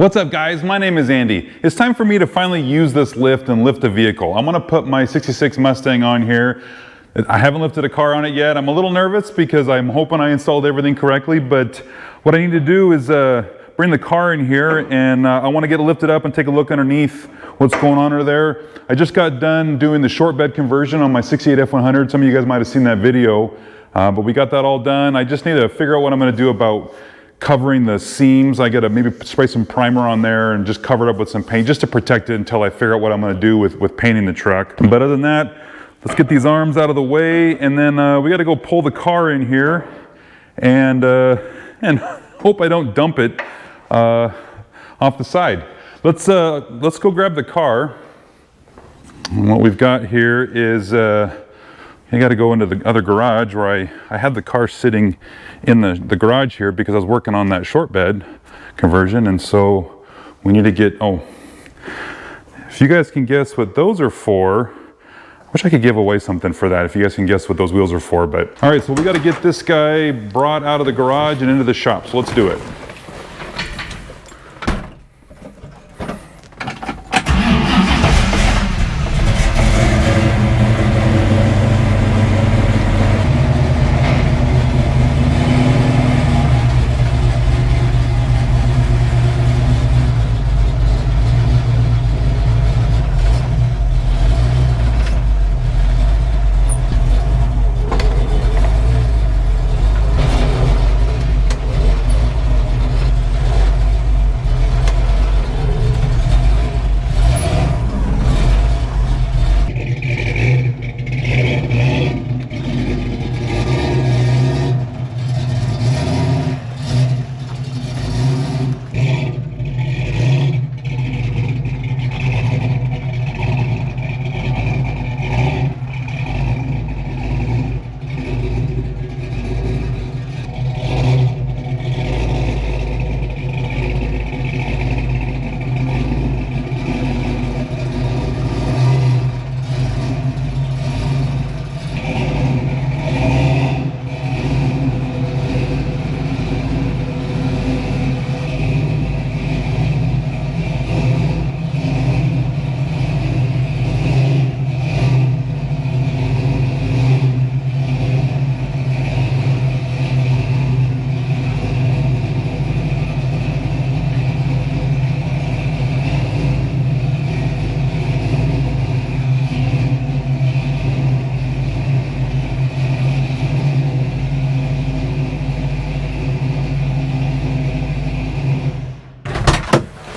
What's up guys, my name is Andy. It's time for me to finally use this lift and lift a vehicle. I'm gonna put my 66 Mustang on here. I haven't lifted a car on it yet. I'm a little nervous because I'm hoping I installed everything correctly, but what I need to do is bring the car in here and I wanna get it lifted up and take a look underneath what's going on under there. I just got done doing the short bed conversion on my 68 F100. Some of you guys might have seen that video, but we got that all done. I just need to figure out what I'm gonna do about covering the seams. I gotta maybe spray some primer on there and just cover it up with some paint just to protect it until I figure out what I'm gonna do with painting the truck. But other than that, let's get these arms out of the way and then we gotta go pull the car in here and hope I don't dump it off the side. Let's go grab the car. And what we've got here is I got to go into the other garage where I had the car sitting in the garage here because I was working on that short bed conversion, and so we need to get, if you guys can guess what those are for, I wish I could give away something for that if you guys can guess what those wheels are for, but all right, so we got to get this guy brought out of the garage and into the shop, so let's do it.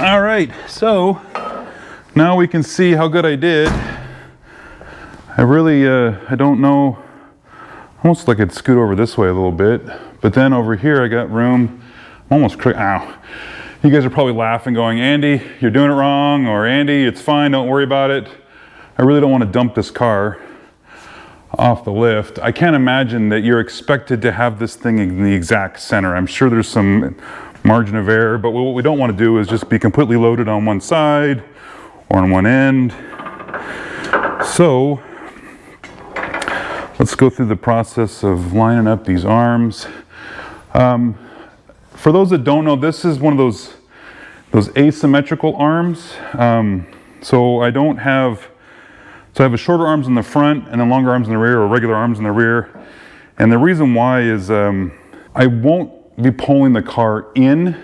All right, so now we can see how good I did. I really, I don't know, almost like I'd scoot over this way a little bit, but then over here I got room, almost, ow. You guys are probably laughing going, Andy, you're doing it wrong, or Andy, it's fine, don't worry about it. I really don't want to dump this car off the lift. I can't imagine that you're expected to have this thing in the exact center. I'm sure there's some margin of error, but what we don't want to do is just be completely loaded on one side or on one end. So let's go through the process of lining up these arms. For those that don't know, this is one of those asymmetrical arms. So I have a shorter arms in the front and then longer arms in the rear, or regular arms in the rear. And the reason why is I won't be pulling the car in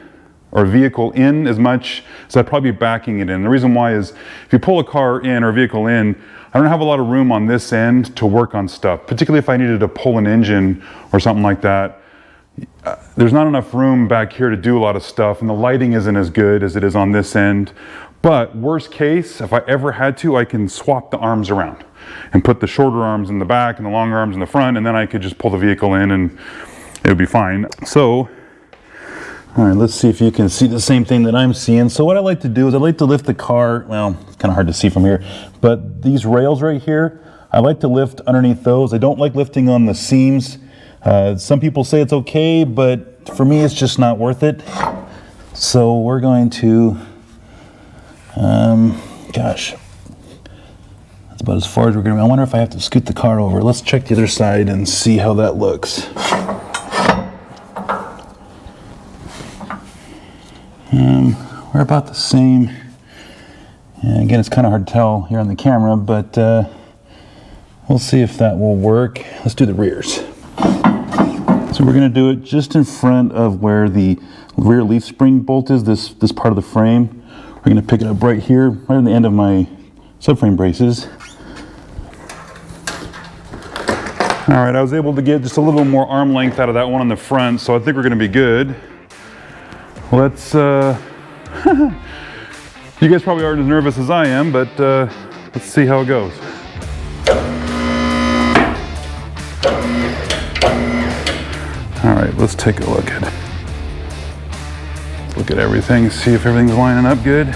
or vehicle in as much as I'd probably be backing it in. The reason why is if you pull a car in or vehicle in, I don't have a lot of room on this end to work on stuff, particularly if I needed to pull an engine or something like that. There's not enough room back here to do a lot of stuff, and the lighting isn't as good as it is on this end. But worst case, if I ever had to, I can swap the arms around and put the shorter arms in the back and the longer arms in the front, and then I could just pull the vehicle in and it would be fine. So, all right, let's see if you can see the same thing that I'm seeing. So what I like to do is I like to lift the car, well, it's kind of hard to see from here, but these rails right here, I like to lift underneath those. I don't like lifting on the seams. Some people say it's okay, but for me, it's just not worth it. So we're going to, gosh, that's about as far as we're gonna. I wonder if I have to scoot the car over. Let's check the other side and see how that looks. we're about the same. And again, it's kind of hard to tell here on the camera, but we'll see if that will work. Let's do the rears. So we're going to do it just in front of where the rear leaf spring bolt is, this part of the frame. We're going to pick it up right here, right on the end of my subframe braces. All right, I was able to get just a little more arm length out of that one on the front, so I think we're going to be good. Let's, you guys probably aren't as nervous as I am, but let's see how it goes. All right, let's take a look at everything, see if everything's lining up good.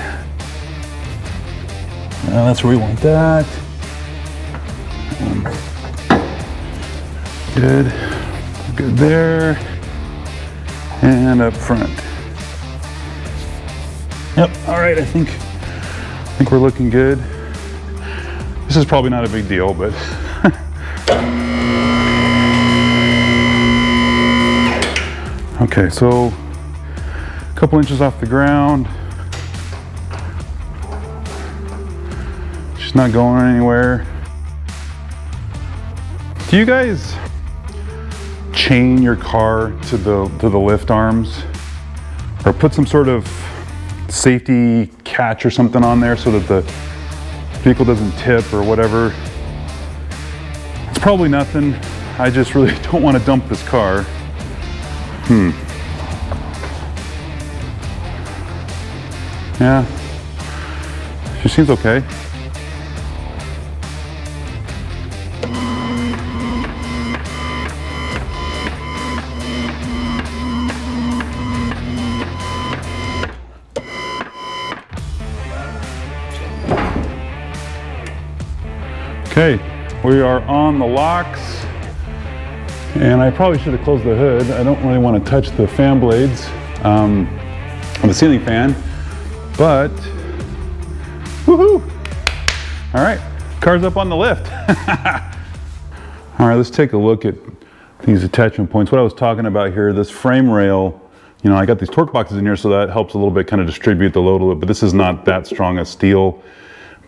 That's where we want that. Good, good there, and up front. Yep. All right, I think we're looking good. This is probably not a big deal, but. Okay, so a couple inches off the ground. She's not going anywhere. Do you guys chain your car to the lift arms, or put some sort of safety catch or something on there so that the vehicle doesn't tip or whatever? It's probably nothing. I just really don't want to dump this car. Yeah, she seems okay. Okay, we are on the locks. And I probably should have closed the hood. I don't really want to touch the fan blades on the ceiling fan, but woohoo! All right, car's up on the lift. All right, let's take a look at these attachment points. What I was talking about here, this frame rail, you know, I got these torque boxes in here, so that helps a little bit kind of distribute the load a little bit, but this is not that strong a steel.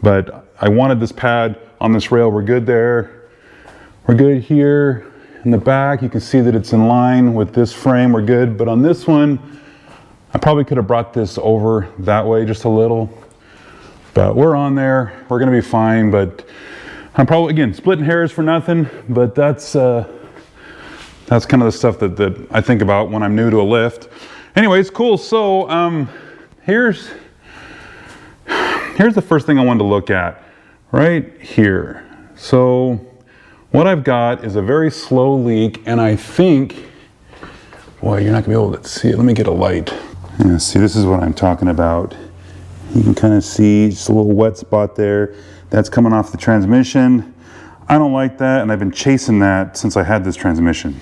But I wanted this pad on this rail. We're good there. We're good here. In the back, you can see that it's in line with this frame. We're good. But on this one, I probably could have brought this over that way just a little. But we're on there. We're going to be fine. But I'm probably, again, splitting hairs for nothing. But that's kind of the stuff that I think about when I'm new to a lift. Anyways, cool. So here's the first thing I wanted to look at right here. So what I've got is a very slow leak, and I think, boy, you're not gonna be able to see it. Let me get a light. Yeah, see, this is what I'm talking about. You can kind of see just a little wet spot there. That's coming off the transmission. I don't like that, and I've been chasing that since I had this transmission.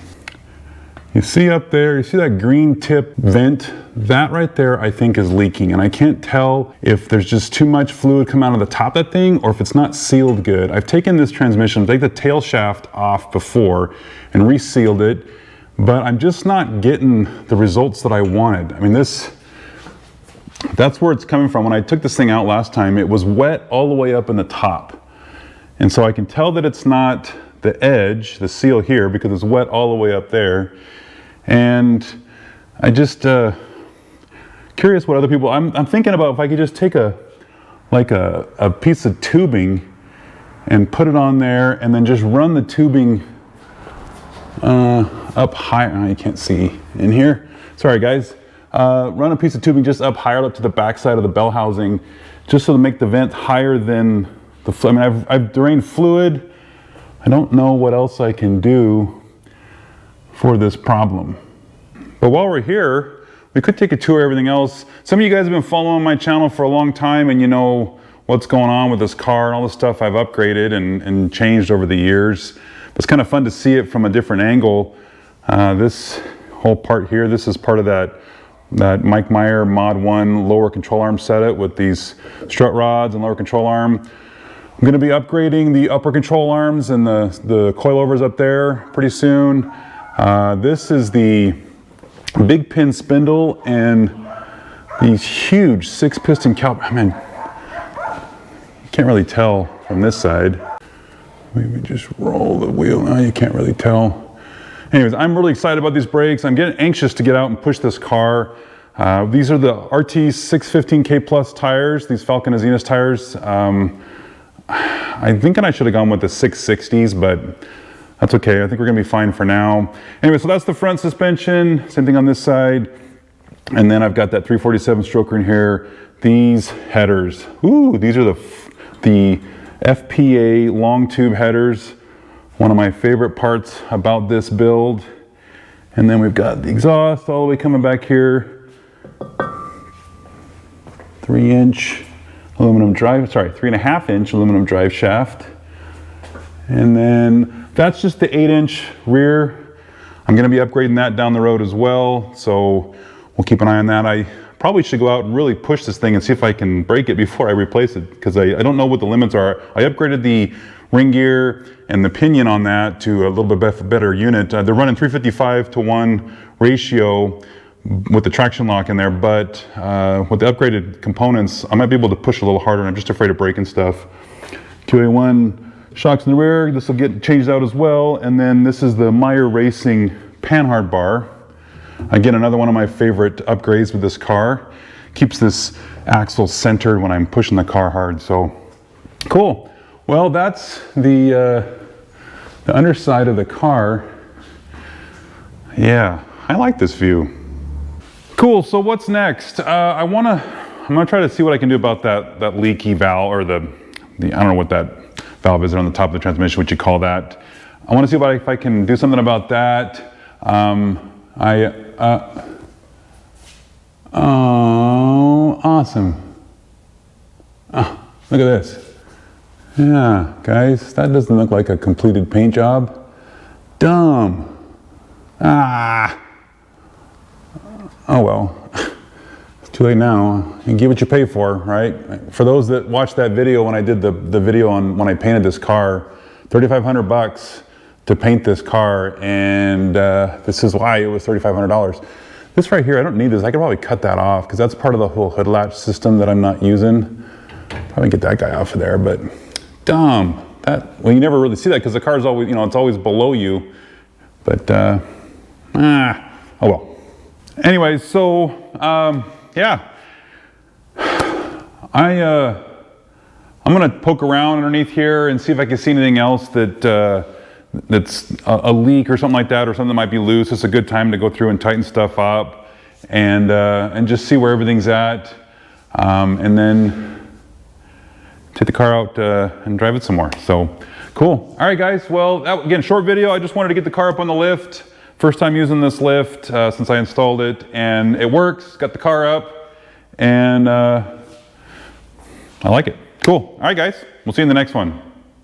You see up there, you see that green tip vent? That right there, I think, is leaking, and I can't tell if there's just too much fluid come out of the top of that thing or if it's not sealed good. I've taken this transmission, take the tail shaft off before and resealed it, but I'm just not getting the results that I wanted. I mean, that's where it's coming from. When I took this thing out last time, it was wet all the way up in the top. And so I can tell that it's not the edge, the seal here, because it's wet all the way up there. And I just curious what other people. I'm thinking about if I could just take a piece of tubing and put it on there, and then just run the tubing up higher. Oh, you can't see in here. Sorry, guys. Run a piece of tubing just up higher, up to the back side of the bell housing, just so to make the vent higher than the. I mean, I've drained fluid. I don't know what else I can do for this problem. But while we're here, we could take a tour of everything else. Some of you guys have been following my channel for a long time, and you know what's going on with this car and all the stuff I've upgraded and changed over the years. It's kind of fun to see it from a different angle. This whole part here, this is part of that Mike Meyer Mod 1 lower control arm setup with these strut rods and lower control arm. I'm going to be upgrading the upper control arms and the coilovers up there pretty soon. This is the big pin spindle and these huge 6-piston I mean, you can't really tell from this side. Maybe just roll the wheel. Now you can't really tell. Anyways, I'm really excited about these brakes. I'm getting anxious to get out and push this car. These are the RT 615K Plus tires, these Falcon Azenas tires. I think I should have gone with the 660s, but that's okay. I think we're gonna be fine for now. Anyway, so that's the front suspension. Same thing on this side. And then I've got that 347 stroker in here. These headers. Ooh, these are the FPA long tube headers. One of my favorite parts about this build. And then we've got the exhaust all the way coming back here. 3-inch aluminum drive, sorry, 3.5-inch aluminum drive shaft. And then that's just the 8-inch rear. I'm gonna be upgrading that down the road as well. So we'll keep an eye on that. I probably should go out and really push this thing and see if I can break it before I replace it, because I don't know what the limits are. I upgraded the ring gear and the pinion on that to a little bit better unit. They're running 355:1 ratio with the traction lock in there, but with the upgraded components, I might be able to push a little harder, and I'm just afraid of breaking stuff. 2A1 shocks in the rear, this will get changed out as well, and then this is the Meyer Racing Panhard bar. Again, another one of my favorite upgrades with this car. Keeps this axle centered when I'm pushing the car hard, so cool. Well, that's the underside of the car. Yeah, I like this view. Cool, so what's next? I'm gonna try to see what I can do about that leaky valve, or the I don't know what that valve is on the top of the transmission, what you call that. I wanna see if I can do something about that. Oh, awesome. Oh, look at this. Yeah, guys, that doesn't look like a completed paint job. Dumb. Ah. Oh well, it's too late now. You get what you pay for, right? For those that watched that video when I did the video on when I painted this car, 3,500 bucks to paint this car, and this is why it was $3,500. This right here, I don't need this. I could probably cut that off because that's part of the whole hood latch system that I'm not using. Probably get that guy off of there, but dumb. Well, you never really see that because the car's always, it's always below you. But oh well. Anyway, so yeah, I'm gonna poke around underneath here and see if I can see anything else that's a leak or something like that, or something that might be loose. It's a good time to go through and tighten stuff up and just see where everything's at, and then take the car out and drive it some more. So cool. All right, guys. Well, again, short video. I just wanted to get the car up on the lift. First time using this lift since I installed it, and it works. Got the car up, and I like it. Cool. All right, guys. We'll see you in the next one.